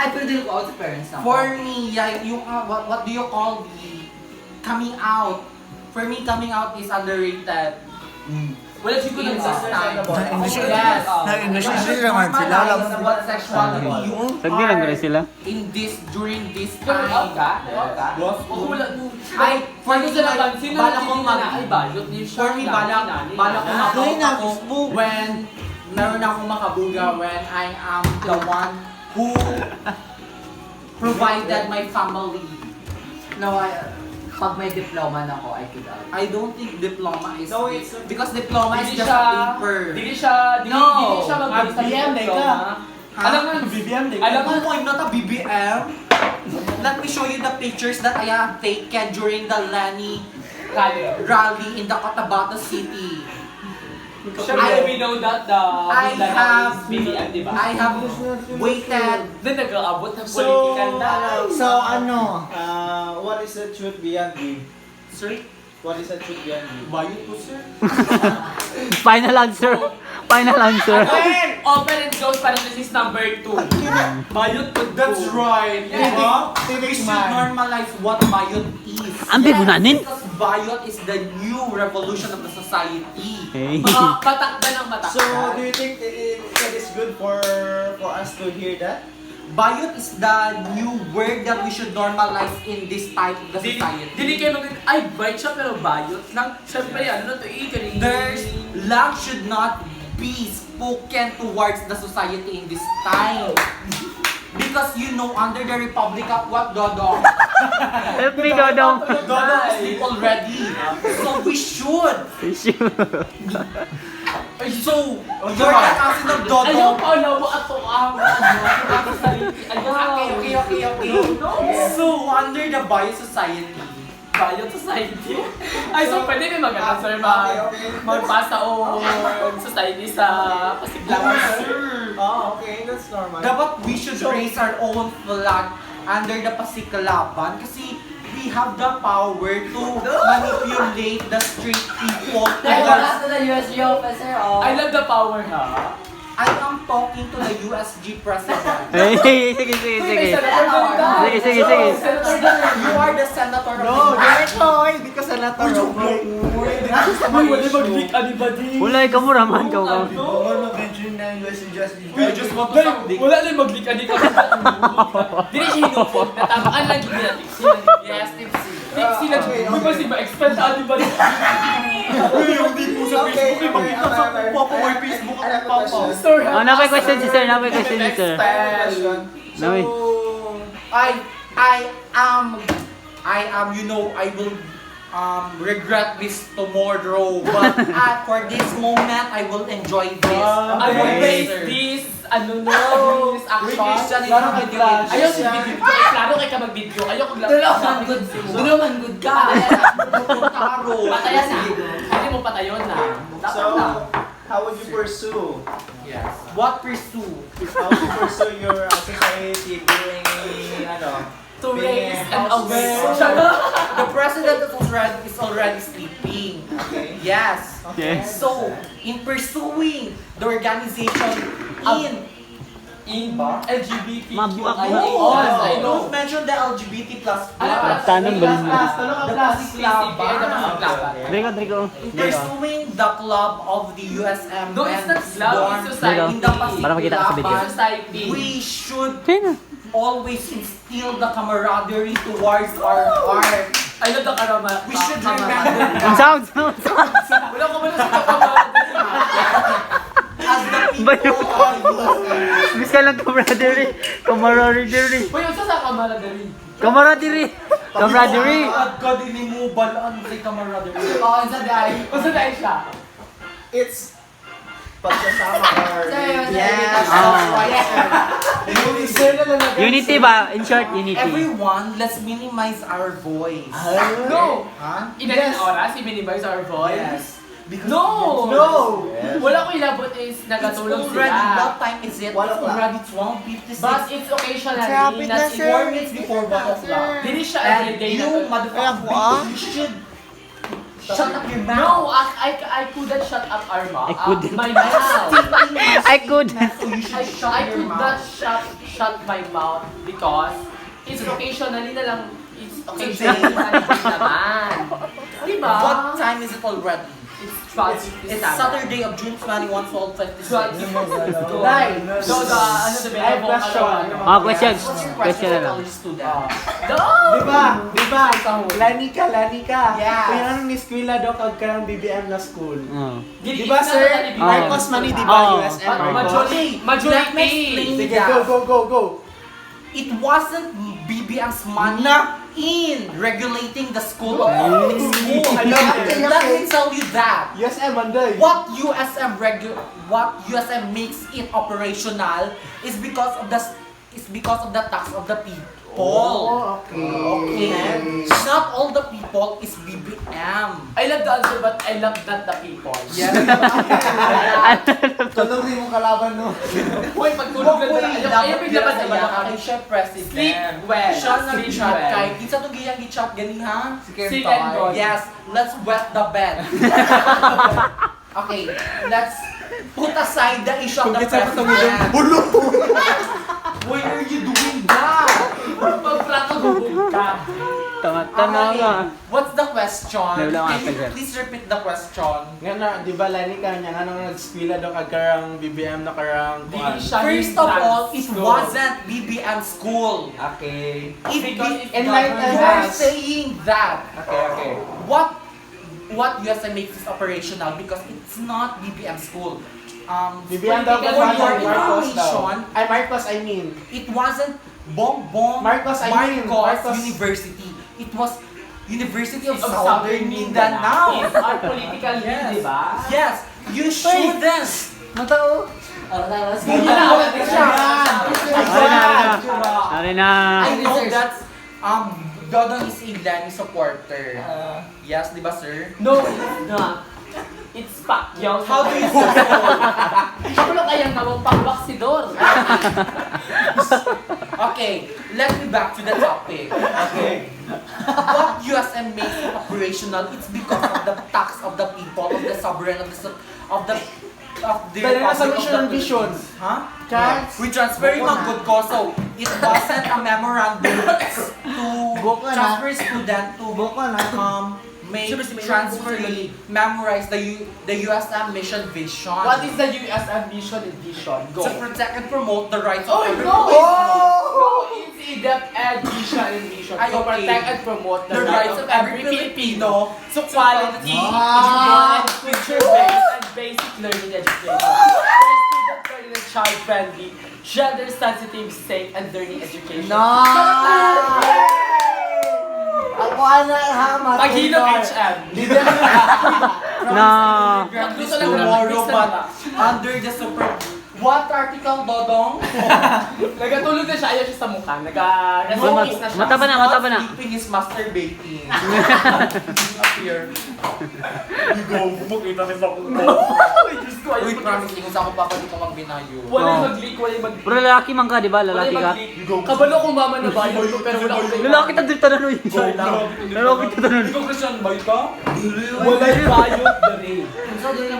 Ay, pero di ko out sa parents na. For me, yung what do you call the coming out? For me, coming out is underrated. Wala siguro In ng this time. Nag-English Yes. Nag-English naman sila. Alam mo. What sexuality you Tagbilang ko are rin sila. in this, during this Nag-out time. ka? Nag-out ka? Wala. Ay, for me, sila pansin na bala kong ay balot ni For me, bala kong na, ako when meron akong makabuga when I am the one who provided my family. No, pag may diploma na ako, I could out. I don't think diploma is No, it's- because diploma is Dili just siya, a paper. dili siya, dili siya mag-base sa BBM, diploma. Alam mo, BBM, alam mo, I'm not a BBM. Let me show you the pictures that I have taken during the Lenny rally in the Cotabato City. Siyempre, we know that the I have BBM, di ba? I have waited. Then nag-aabot ng political na. So ano? What is the truth beyond me? Sir, What is the truth beyond me? bayot po sir. Final answer. Final answer. Open and close parenthesis number 2. Bayot po. That's right. Yeah. Diba? We should normalize what bayot is. Ang bigunanin. Because bayot is the new revolution of the society. Hey. Matakda ng matakda. So, do you think it is good for us to hear that? Bayot is the new word that we should normalize in this type of the society. Dili kayo ay, bite siya pero bayot lang. Siyempre, ano na to, kanina. There's love should not be spoken towards the society in this time. Because you know, under the Republic of what, Dodong? Help me, Dodong. Dodong is asleep already. So we should. So, you're the cousin of Ayaw Dodong. pa na mo ato ang Okay. So, under the bio society, Bayot society. Ay, so pwede may mag-answer magpasa o society sa pasiglawan. Oh, okay, that's normal. dapat we should raise our own flag under the Pasiklaban kasi we have the power to manipulate the street people. Wala sa USG officer, oh. I love the power, ha? I am talking to the USG president. Hey, sige. Sige. You are the senator of No, the diretso oy, because senator. Uy, wala mag-leak anybody. Wala, ikaw mo raman ka. Or mag-mention na USC Justice. We just want to suck dick. Wala na mag-leak anybody. Dili siya hinupot. Natamaan lang yung tipsy. Yes, tipsy. Tipsy lang. Uy, kasi ma-expel sa anybody. Uy, hindi po sa Facebook. Eh, makita sa papa may Facebook at papa. Sorry. Oh, napay question si sir, ni sir. Question. Nawi. I am, you know, I will regret this tomorrow, but for this moment, I will enjoy this. I will base this, this action. Ayaw si video. Klaro kay ka mag-video. Ayaw kong Tulungan good ka. Patayan na. Hindi mo patayon na. So, how would you pursue? Yes. What pursue? How would you pursue your society being, To raise and aware. The president is already sleeping. Okay. Yes. Yes. So, in pursuing the organization In LGBTQIA+. Mabuak I know. Don't mention the LGBT plus. Tanong ba rin mo? The Drigo. In pursuing the club of the USM No, it's not Men's club, Dorm it's society. in the Pacific Para makita ka sa video. Laban, Society. we should Sino? always instill the camaraderie towards our heart. I love the karama. We should remember Ang that sound. Wala ko ba na sa kamara? as the Bayo. people of USM. Bis ka lang camaraderie. Camaraderie. Uy, yung sa kamara dali. Camaraderie. Camaraderie. At ka din mo balaan sa camaraderie. Oh, sa dahil. Kung saan dahil siya? It's pagsasama or... Yes. Unity ba? In short, unity. Everyone, let's minimize our voice. No! Huh? Ilan ang oras? I-minimize our voice? Yes. Because No! No! Wala ko ilabot is It's nagatulog already, sila. what time is it? One It's o'clock. already 12:56. But it's occasionally. Traffic na, That's sir. 4 minutes before 1 o'clock. Dili siya And everyday na you, to. motherfucker, you should shut up your mouth. No, I couldn't shut up our mouth. I couldn't. My mouth. I could. So you should shut I your could mouth. not shut shut my mouth because it's occasionally na lang, it's Today. occasionally naman. Diba? What time is it already? It's Saturday of June 21, 12:56. Right. So the, ano sabi, I have question. Questions. What's your Question na lang. college student? Diba? Lanika. Yes. Kaya anong niskwila daw kag karang BBM na school. Oh. Diba sir? Marcos Mani, diba? Oh. USM Okay, Marcos. let me explain Sige, that. go. It wasn't BBM's money in regulating the school of public school. Let me tell you that. USM Manday. What USM makes it operational is because of the tax of the people. Oh, okay. Okay. Not all the people is BBM. I love the answer but I love not the people. Yes. Tulog din mo kalaban, no? Uy, pagtulog na ayaw bigla ba sa Kay Chef President. Sleep well. Siya Sleep nag-chat well. kay. Kinsa itong giyang gi-chat gani ha? Sit and go. Yes, let's wet the bed. Okay, let's put aside the issue of the president. Why are you doing that? Pag-prato bubog ka. Tama Okay, ka. what's the question? Wala akong Can you answer. please repeat the question? Nga na, di ba Lanika niya nga nang nagskwila daw kag karang BBM na karang kuan. First of all, it wasn't BBM school. Okay. Because Enlighten You are us. saying that. Okay. What USM makes this operational because it's not BBM school. BBM daw for kag your Marcos daw. information, Ay, Marcos, I mean. it wasn't Bongbong Marcos, I mean, Marcos. University. It was University of Of Southern Mindanao. It's our political lead, di ba? Yes, you shouldn't. Matao. Sige na, wala na siya. Sorry na. I know that's Dodong is a Lenny supporter. Yes, di ba sir? No, it's not. It's Pacquiao. How do you say Kapalo kayang nawang pagbaksidor. Okay, let me back to the topic. Okay. What USM makes it operational, it's because of the tax of the people, of the sovereign, of the Pero nasa Republic of mission the and vision. Philippines. Huh? Chance. We transfer yung good cause, so it wasn't a memorandum to Buko na. transfer student to make transfer, memorize the USM mission vision. What is the US ambition and vision? Go. To protect and promote the rights of Oh, every no! Filipino. No, it's in-depth and vision and vision. Ay, To okay. protect and promote The rights of every Filipino to quality, Ah. and future-based and basic learning education. For student-friendly and child-friendly, gender-sensitive, safe, and learning education. Ako ana ha, Paghilom HM. No. Magluto lang Tomorrow, ng but under the super... What article, Dodong? Nagatulog na siya, ayaw siya sa mukha. Nag-refocus na siya. Mataba na. Not sleeping is masturbating. Up here. Bumukita sa kuko. Diyos ko, ayaw Uy, promise, kung sa ako pa di ko magbinayo. Walay mag-leak, walay mag-leak. Pero lalaki man ka, di ba? Lalaki ka. Kabalo kong mama na bayo ko, pero wala akong Lalaki ta dito na nun. Lalaki ta nun. Ikaw, Christian, bay ka? Walay bayot na rin.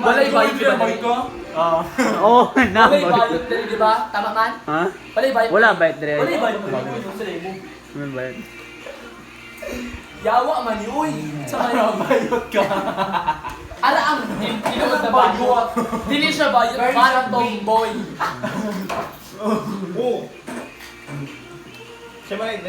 Walay bayot na bay rin. ka? Oo, na. Walay bayot na rin, di ba? Tama man? Ha? Walay bayot. Wala bayot na rin. Walay bayot na rin. Yung sila mo. Ano ba yun? Yawa man yun. Sa mga bayot ka. Ala ang tinuod na bayot. Dili siya bayot, parang tomboy. Siya ba rin,